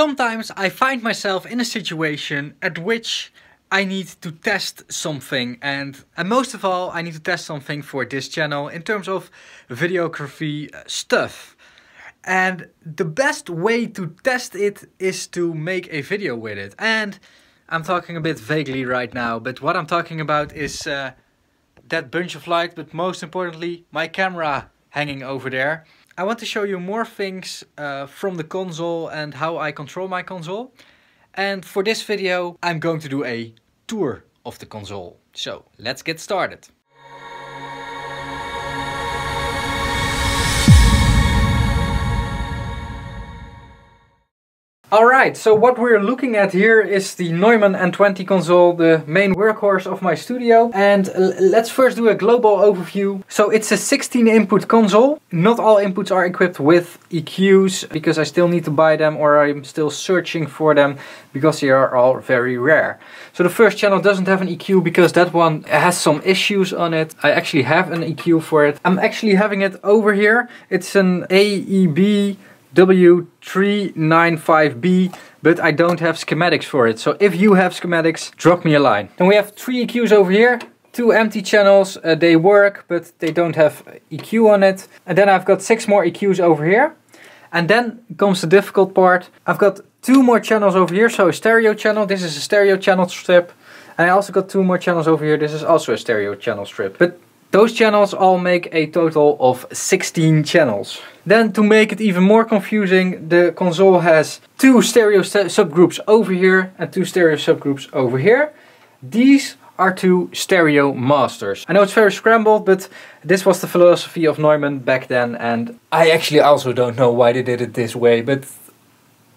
Sometimes I find myself in a situation at which I need to test something, and most of all I need to test something for this channel in terms of videography stuff. And the best way to test it is to make a video with it. And I'm talking a bit vaguely right now, but what I'm talking about is that bunch of light, but most importantly my camera hanging over there. I want to show you more things from the console and how I control my console. And for this video I'm going to do a tour of the console. So let's get started. Alright, so what we're looking at here is the Neumann N20 console, the main workhorse of my studio. And let's first do a global overview. So it's a 16 input console. Not all inputs are equipped with EQs because I still need to buy them, or I'm still searching for them because they are all very rare. So the first channel doesn't have an EQ because that one has some issues on it. I actually have an EQ for it. I'm actually having it over here. It's an AEB W395B, but I don't have schematics for it. So if you have schematics, drop me a line. And we have 3 EQs over here, 2 empty channels. They work, but they don't have EQ on it. And then I've got 6 more EQs over here. And then comes the difficult part. I've got 2 more channels over here, so a stereo channel. This is a stereo channel strip. And I also got 2 more channels over here. This is also a stereo channel strip. But those channels all make a total of 16 channels. Then to make it even more confusing, the console has 2 stereo subgroups over here and 2 stereo subgroups over here. These are 2 stereo masters. I know it's very scrambled, but this was the philosophy of Neumann back then, and I actually also don't know why they did it this way, but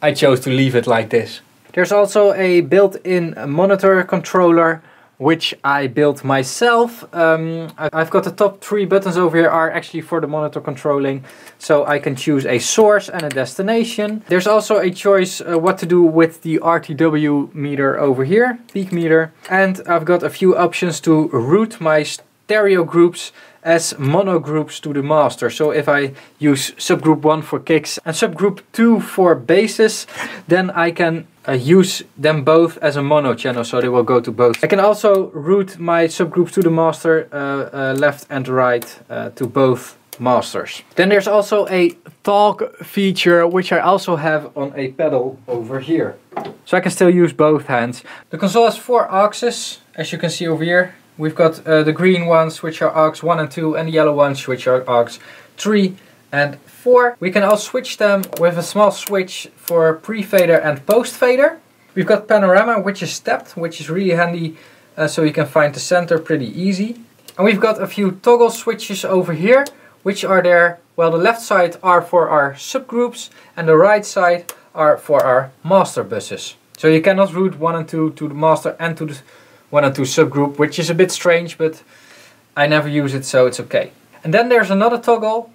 I chose to leave it like this. There's also a built-in monitor controller, which I built myself. I've got the top 3 buttons over here are actually for the monitor controlling, so I can choose a source and a destination. There's also a choice what to do with the RTW meter over here, peak meter. And I've got a few options to route my stereo groups as mono groups to the master. So if I use subgroup 1 for kicks and subgroup 2 for basses, then I can use them both as a mono channel, so they will go to both. I can also route my subgroups to the master, left and right, to both masters. Then there's also a talk feature, which I also have on a pedal over here. So I can still use both hands. The console has 4 AUXes, as you can see over here. We've got the green ones, which are AUX 1 and 2, and the yellow ones, which are AUX 3 and 4. We can all switch them with a small switch for pre-fader and post-fader. We've got panorama, which is stepped, which is really handy, so you can find the center pretty easy. And we've got a few toggle switches over here, which are there. Well, the left side are for our subgroups, and the right side are for our master buses. So you cannot route 1 and 2 to the master and to the 1 and 2 subgroup, which is a bit strange, but I never use it, so it's okay. And then there's another toggle,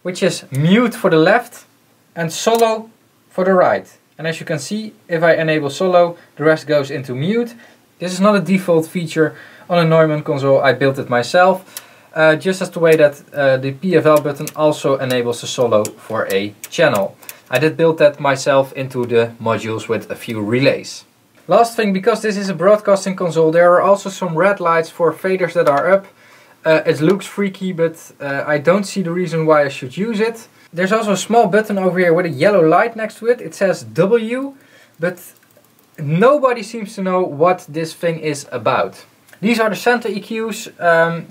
which is mute for the left and solo for the right. And as you can see, if I enable solo, the rest goes into mute. This is not a default feature on a Neumann console. I built it myself, just as the way that the PFL button also enables the solo for a channel. I did build that myself into the modules with a few relays. Last thing, because this is a broadcasting console, there are also some red lights for faders that are up. It looks freaky, but I don't see the reason why I should use it. There's also a small button over here with a yellow light next to it. It says W, but nobody seems to know what this thing is about. These are the center EQs.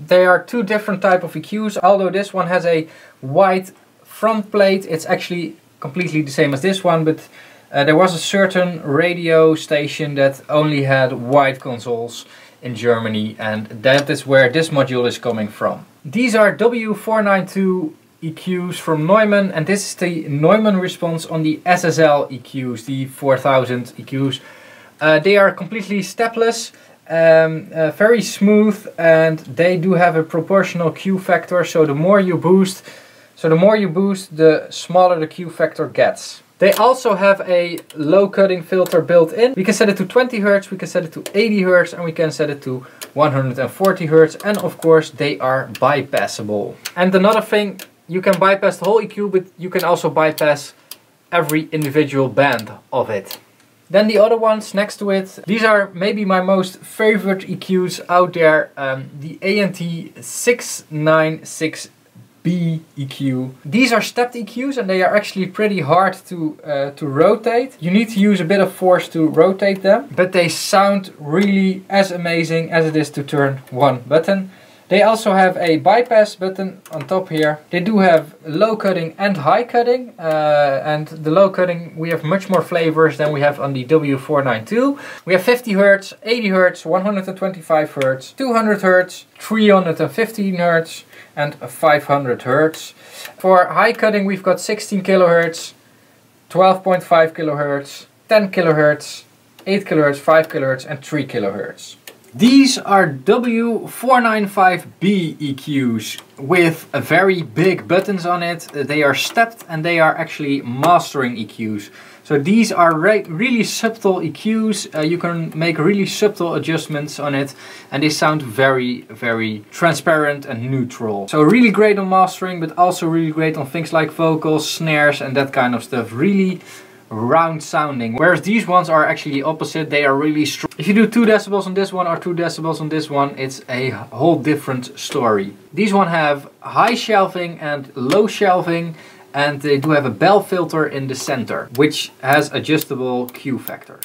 They are 2 different types of EQs. Although this one has a white front plate, it's actually completely the same as this one, but there was a certain radio station that only had white consoles in Germany, and that is where this module is coming from. These are W492 EQs from Neumann, and this is the Neumann response on the SSL EQs, the 4000 EQs. They are completely stepless, very smooth, and they do have a proportional Q factor, so the more you boost, the smaller the Q factor gets. They also have a low cutting filter built in. We can set it to 20 Hz, we can set it to 80 Hz, and we can set it to 140 Hz. And of course they are bypassable. And another thing, you can bypass the whole EQ, but you can also bypass every individual band of it. Then the other ones next to it, these are maybe my most favorite EQs out there, the N20 EQ. These are stepped EQs and they are actually pretty hard to rotate. You need to use a bit of force to rotate them, but they sound really as amazing as it is to turn one button. They also have a bypass button on top here. They do have low cutting and high cutting. And the low cutting, we have much more flavors than we have on the W492. We have 50 Hz, 80 Hz, 125 Hz, 200 Hz, 315 Hz, and 500 Hz. For high cutting, we've got 16 kHz, 12.5 kHz, 10 kHz, 8 kHz, 5 kHz, and 3 kHz. These are W495B EQs with very big buttons on it. They are stepped and they are actually mastering EQs. So these are really subtle EQs. You can make really subtle adjustments on it and they sound very, very transparent and neutral. So really great on mastering, but also really great on things like vocals, snares and that kind of stuff. Really round sounding, whereas these ones are actually the opposite. They are really strong. If you do 2 decibels on this one or 2 decibels on this one, it's a whole different story. These one have high shelving and low shelving, and they do have a bell filter in the center, which has adjustable Q factors.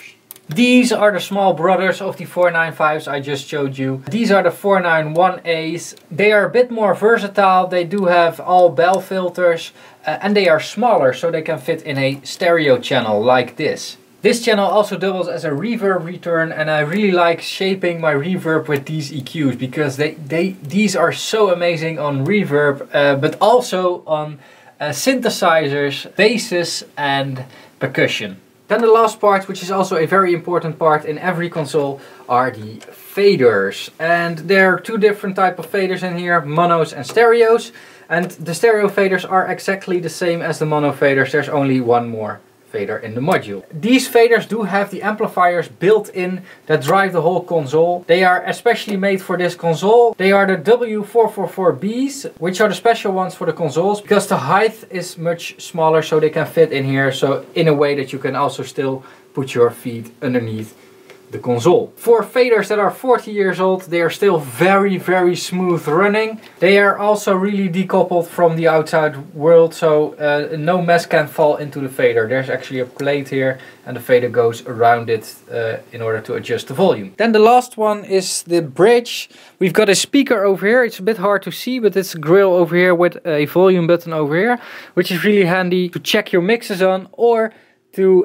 These are the small brothers of the 495s I just showed you. These are the 491As. They are a bit more versatile. They do have all bell filters and they are smaller, so they can fit in a stereo channel like this. This channel also doubles as a reverb return, and I really like shaping my reverb with these EQs because these are so amazing on reverb, but also on synthesizers, basses and percussion. Then the last part, which is also a very important part in every console, are the faders. And there are 2 different types of faders in here, monos and stereos. And the stereo faders are exactly the same as the mono faders. There's only one more fader in the module. These faders do have the amplifiers built in that drive the whole console. They are especially made for this console. They are the W444Bs, which are the special ones for the consoles because the height is much smaller, so they can fit in here. So in a way that you can also still put your feet underneath the console. For faders that are 40 years old, they are still very, very smooth running. They are also really decoupled from the outside world, so no mess can fall into the fader. There's actually a plate here and the fader goes around it in order to adjust the volume. Then the last one is the bridge. We've got a speaker over here. It's a bit hard to see, but it's a grill over here with a volume button over here, which is really handy to check your mixes on or to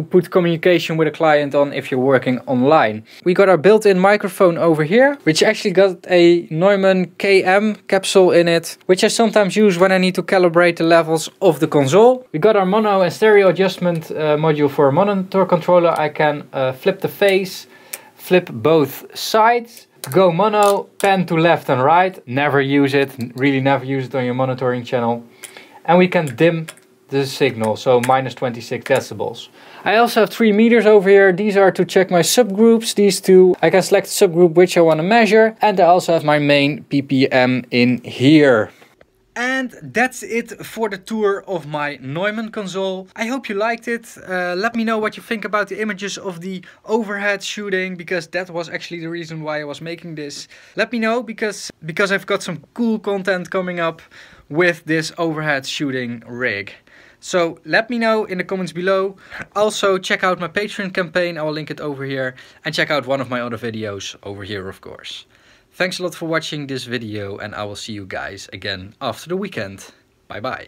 put communication with a client on if you're working online. We got our built-in microphone over here, which actually got a Neumann KM capsule in it, which I sometimes use when I need to calibrate the levels of the console. We got our mono and stereo adjustment module for a monitor controller. I can flip the phase, flip both sides, go mono, pan to left and right. Never use it, really never use it on your monitoring channel. And we can dim the signal, so minus 26 decibels. I also have 3 meters over here. These are to check my subgroups. These 2, I can select the subgroup which I want to measure. And I also have my main ppm in here. And that's it for the tour of my Neumann console. I hope you liked it. Let me know what you think about the images of the overhead shooting, because that was actually the reason why I was making this. Let me know because I've got some cool content coming up with this overhead shooting rig. So let me know in the comments below. Also check out my Patreon campaign, I will link it over here. And check out one of my other videos over here, of course. Thanks a lot for watching this video and I will see you guys again after the weekend. Bye bye.